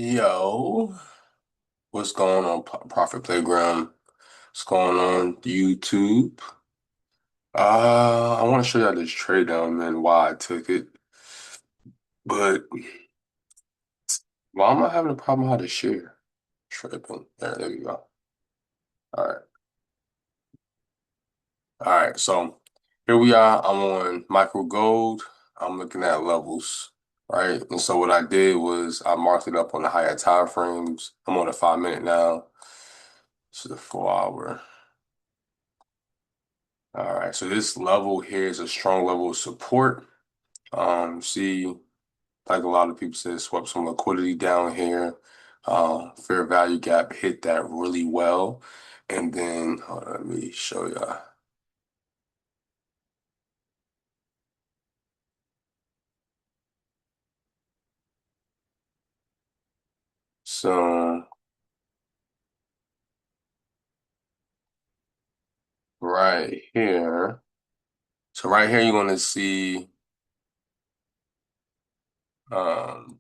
Yo, what's going on, Profit Playground? What's going on, YouTube? I want to show you this trade down and why I took it, but why am I having a problem how to share? Tripping. There we go. All right, all right. So here we are. I'm on micro gold. I'm looking at levels, right? And so what I did was I marked it up on the higher time frames. I'm on a 5 minute now. This is a 4 hour. All right, so this level here is a strong level of support. See, like a lot of people said, swept some liquidity down here. Fair value gap hit that really well. And then hold on, let me show you. So right here, so right here you're gonna see um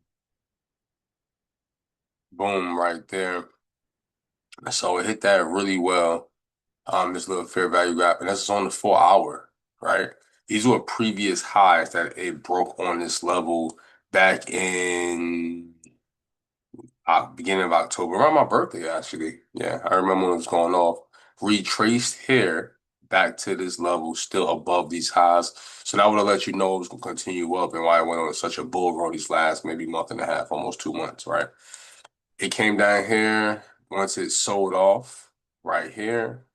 boom right there. So it hit that really well. This little fair value gap, and this is on the 4 hour, right? These were previous highs that it broke on this level back in beginning of October, around my birthday, actually. Yeah, I remember when it was going off. Retraced here back to this level, still above these highs. So that would have let you know it was going to continue up and why it went on such a bull run these last maybe month and a half, almost 2 months, right? It came down here once it sold off right here,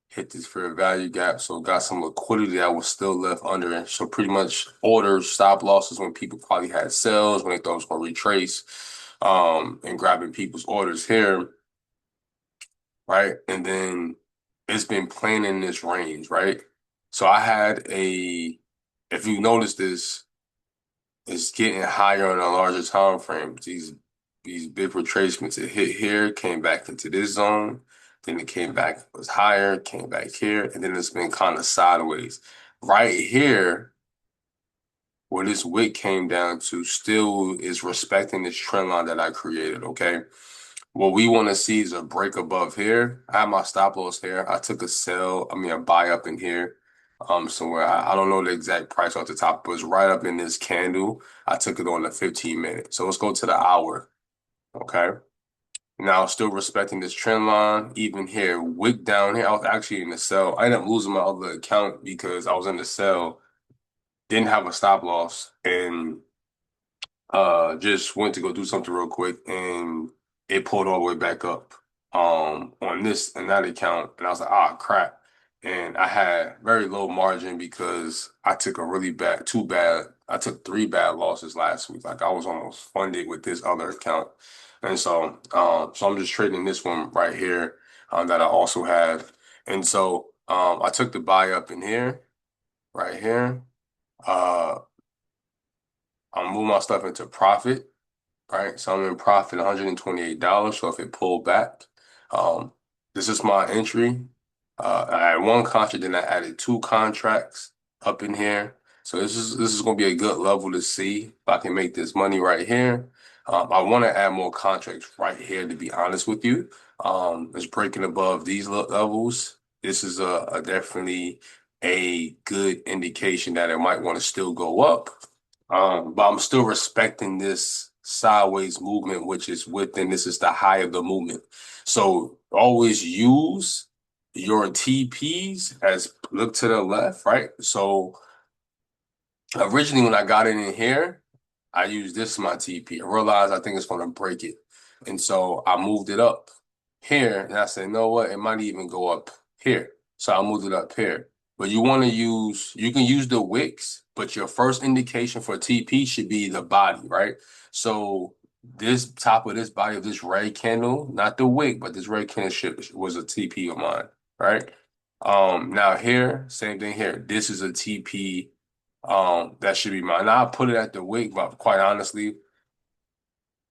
hit this fair value gap. So got some liquidity that was still left under it. So pretty much orders, stop losses when people probably had sales, when they thought it was going to retrace, and grabbing people's orders here, right? And then it's been playing in this range, right? So I had if you notice this, it's getting higher on a larger time frame. These big retracements, it hit here, came back into this zone, then it came back, was higher, came back here, and then it's been kind of sideways. Right here, where this wick came down to, still is respecting this trend line that I created, okay? What we want to see is a break above here. I have my stop loss here. I took a sell, I mean a buy up in here, somewhere. I don't know the exact price off the top, but it's right up in this candle. I took it on the 15 minute. So let's go to the hour. Okay. Now still respecting this trend line. Even here, wick down here. I was actually in the sell. I ended up losing my other account because I was in the sell, didn't have a stop loss, and just went to go do something real quick, and it pulled all the way back up on this and that account, and I was like, ah, crap. And I had very low margin because I took a really bad, too bad. I took 3 bad losses last week. Like I was almost funded with this other account, and so I'm just trading this one right here that I also have, and so I took the buy up in here, right here. Uh, I'm moving my stuff into profit, right? So I'm in profit $128. So if it pulled back, um, this is my entry. I had one contract, then I added 2 contracts up in here. So this is going to be a good level to see if I can make this money right here. I want to add more contracts right here, to be honest with you. It's breaking above these levels. This is a definitely a good indication that it might want to still go up. But I'm still respecting this sideways movement, which is within this is the high of the movement. So always use your TPs as look to the left, right? So originally when I got it in here, I used this as my TP. I realized I think it's going to break it. And so I moved it up here and I said, you know what? It might even go up here. So I moved it up here. But you can use the wicks, but your first indication for TP should be the body, right? So this top of this body of this red candle, not the wick, but this red candle was a TP of mine, right? Now here, same thing here. This is a TP that should be mine. Now I put it at the wick, but quite honestly,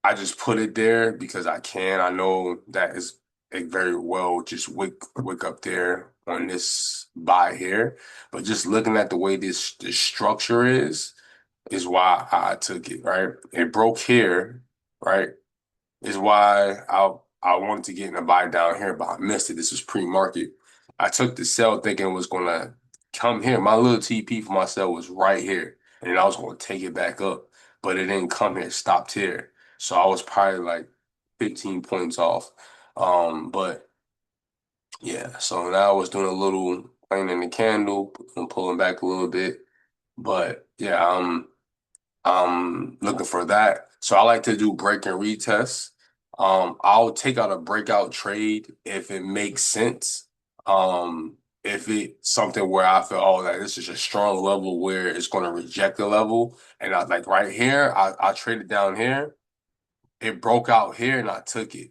I just put it there because I can. I know that is a very well just wick up there on this buy here. But just looking at the way this structure is why I took it, right? It broke here, right? is why I wanted to get in a buy down here, but I missed it. This was pre-market. I took the sell thinking it was gonna come here. My little TP for my sell was right here, and then I was gonna take it back up, but it didn't come here. It stopped here, so I was probably like 15 points off. But yeah, so now I was doing a little playing in the candle and pulling back a little bit, but yeah, I'm looking for that. So I like to do break and retest. I'll take out a breakout trade if it makes sense. If it's something where I feel, oh, that this is a strong level where it's going to reject the level, and I like right here, I traded down here. It broke out here, and I took it,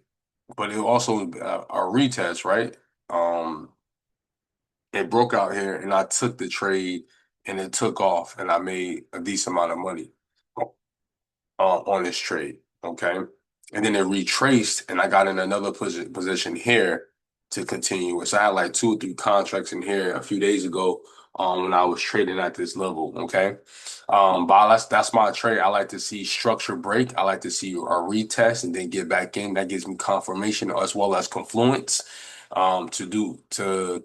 but it also a retest, right? Um, it broke out here, and I took the trade, and it took off, and I made a decent amount of money on this trade. Okay. And then it retraced and I got in another position here to continue it. So I had like 2 or 3 contracts in here a few days ago when I was trading at this level. Okay. But that's my trade. I like to see structure break. I like to see a retest and then get back in. That gives me confirmation as well as confluence to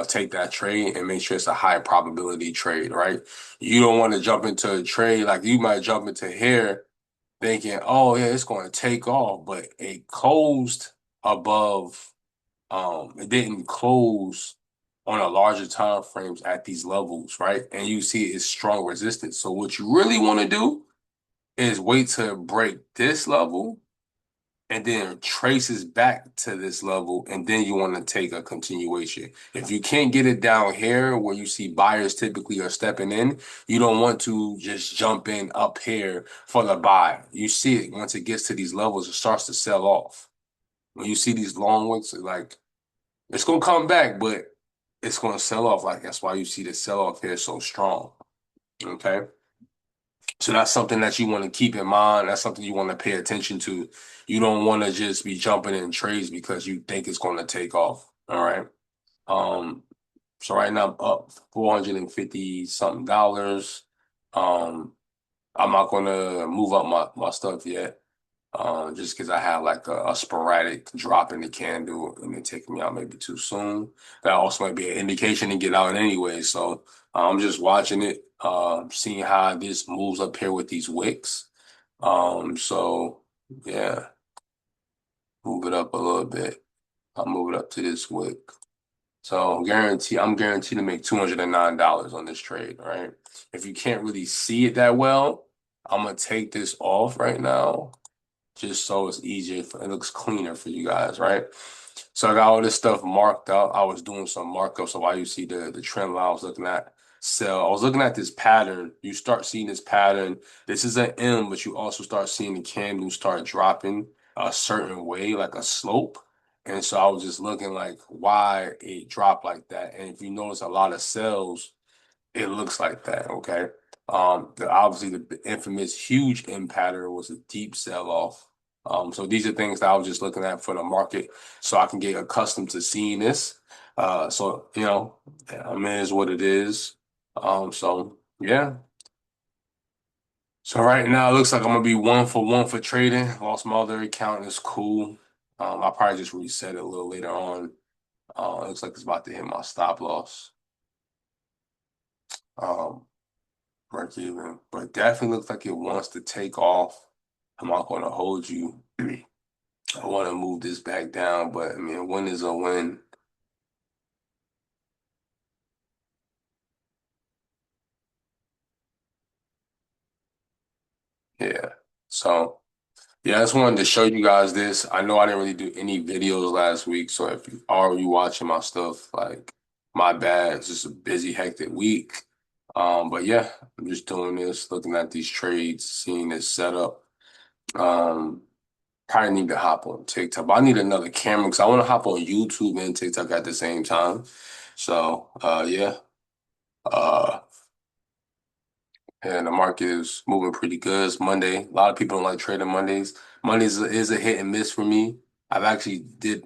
take that trade and make sure it's a high probability trade, right? You don't want to jump into a trade like you might jump into here thinking, oh yeah, it's going to take off, but it closed above. It didn't close on a larger time frames at these levels, right? And you see it's strong resistance. So what you really want to do is wait to break this level and then traces back to this level, and then you want to take a continuation. If you can't get it down here where you see buyers typically are stepping in, you don't want to just jump in up here for the buy. You see it once it gets to these levels, it starts to sell off. When you see these long wicks, like it's gonna come back, but it's gonna sell off. Like that's why you see the sell off here so strong. Okay. So that's something that you want to keep in mind. That's something you want to pay attention to. You don't want to just be jumping in trades because you think it's going to take off. All right. Um, so right now I'm up 450 something dollars. Um, I'm not going to move up my stuff yet. Just because I had like a sporadic drop in the candle and it taking me out maybe too soon. That also might be an indication to get out anyway. So I'm just watching it, seeing how this moves up here with these wicks. So yeah, move it up a little bit. I'll move it up to this wick. So I'm guaranteed to make $209 on this trade, right? If you can't really see it that well, I'm gonna take this off right now just so it's easier it looks cleaner for you guys, right? So I got all this stuff marked up. I was doing some markup, so while you see the trend line I was looking at sell, I was looking at this pattern. You start seeing this pattern. This is an M, but you also start seeing the candle start dropping a certain way, like a slope. And so I was just looking like why it dropped like that. And if you notice a lot of sells it looks like that, okay? Obviously the infamous huge M pattern was a deep sell-off. So these are things that I was just looking at for the market so I can get accustomed to seeing this. So you know, I mean, it is what it is. So yeah. So right now it looks like I'm gonna be 1 for 1 for trading. Lost my other account, it's cool. I'll probably just reset it a little later on. It looks like it's about to hit my stop loss. Um, break even, but definitely looks like it wants to take off. I'm not going to hold you. I want to move this back down, but I mean, a win is a win. Yeah. So, yeah, I just wanted to show you guys this. I know I didn't really do any videos last week, so if you are you watching my stuff, like my bad. It's just a busy, hectic week. But yeah, I'm just doing this, looking at these trades, seeing this setup. Um, Probably need to hop on TikTok. But I need another camera because I want to hop on YouTube and TikTok at the same time. So yeah. Uh and the market is moving pretty good. It's Monday. A lot of people don't like trading Mondays. Mondays is a hit and miss for me. I've actually did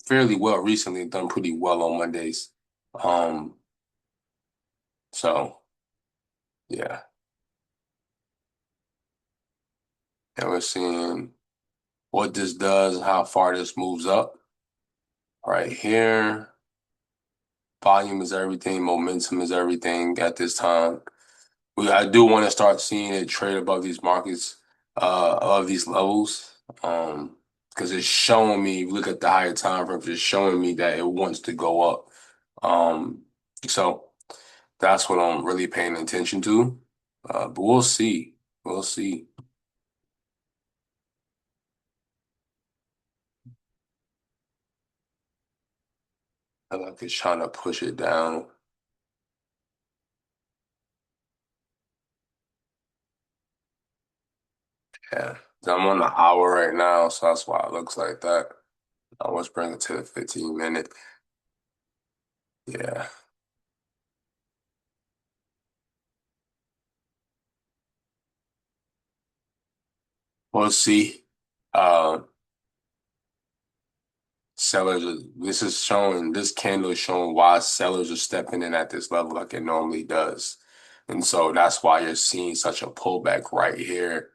fairly well recently, done pretty well on Mondays. Um, so yeah. And we're seeing what this does, how far this moves up. Right here, volume is everything, momentum is everything at this time. I do want to start seeing it trade above these markets, of these levels, because it's showing me. Look at the higher time frames; it's showing me that it wants to go up. Um, so that's what I'm really paying attention to. But we'll see. We'll see. I like it's trying to push it down. Yeah, I'm on the hour right now, so that's why it looks like that. I was bringing it to the 15 minute. Yeah, we'll see. Uh, this is showing, this candle is showing why sellers are stepping in at this level like it normally does. And so that's why you're seeing such a pullback right here,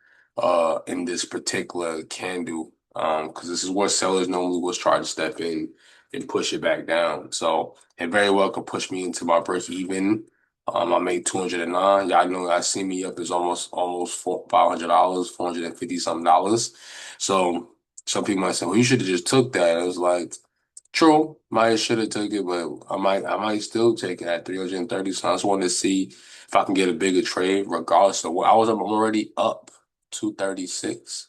in this particular candle. Because this is where sellers normally was trying to step in and push it back down. So it very well could push me into my break even. I made 209. Y'all know I see me up is almost $500, 450 something dollars. So some people might say, well, you should have just took that. I was like, true, might should have took it, but I might still take it at 330. So I just wanted to see if I can get a bigger trade, regardless of what I'm already up 236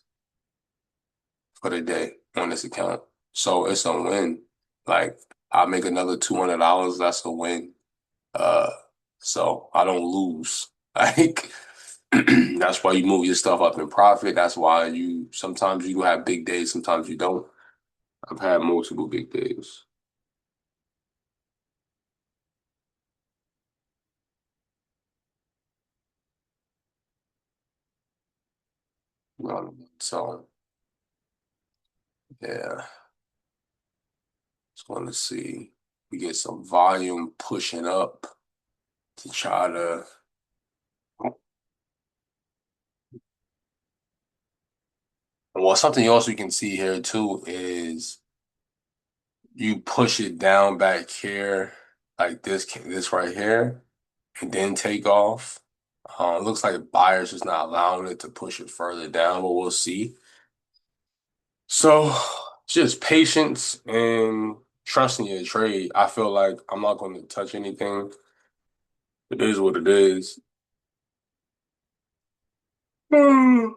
for the day on this account. So it's a win. Like I make another $200, that's a win. Uh, so I don't lose. Like that's why you move your stuff up in profit. That's why you sometimes you have big days, sometimes you don't. I've had multiple big days. So yeah, just want to see we get some volume pushing up to try to. Well, something else we can see here too is you push it down back here like this right here, and then take off. It looks like buyers is not allowing it to push it further down, but we'll see. So just patience and trusting your trade. I feel like I'm not going to touch anything. It is what it is. Hmm.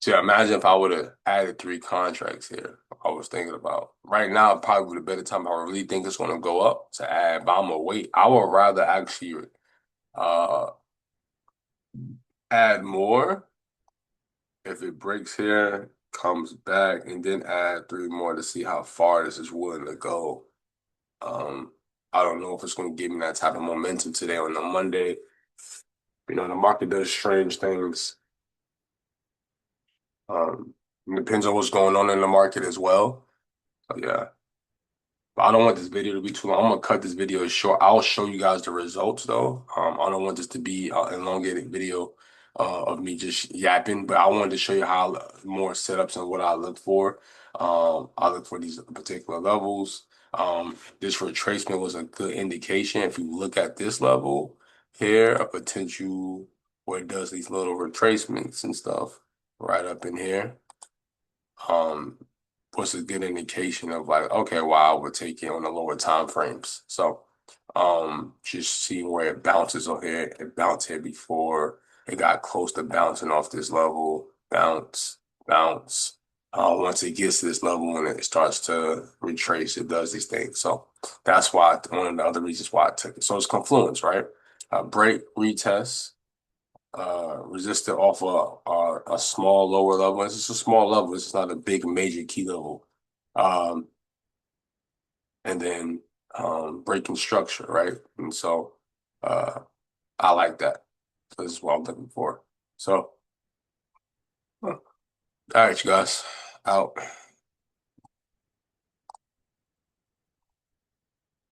So imagine if I would have added three contracts here. I was thinking about right now, probably the better time. I really think it's going to go up to add, but I'm gonna wait. I would rather actually uh add more if it breaks here, comes back, and then add three more to see how far this is willing to go. Um, I don't know if it's going to give me that type of momentum today on the Monday. The market does strange things. It depends on what's going on in the market as well. So yeah. But I don't want this video to be too long. I'm gonna cut this video short. I'll show you guys the results though. I don't want this to be an elongated video of me just yapping, but I wanted to show you how more setups and what I look for. I look for these particular levels. This retracement was a good indication. If you look at this level here, a potential where it does these little retracements and stuff right up in here. Um, was a good indication of like, okay, well, I would take it on the lower time frames. So, just seeing where it bounces on here. It bounced here before. It got close to bouncing off this level. Bounce, bounce. Once it gets to this level and it starts to retrace, it does these things. So that's why one of the other reasons why I took it. So it's confluence, right? Break, retest, resisted off a small lower level. It's just a small level. It's not a big major key level. Um, and then breaking structure, right? And so uh, I like that. So this is what I'm looking for. So, all right, you guys, out.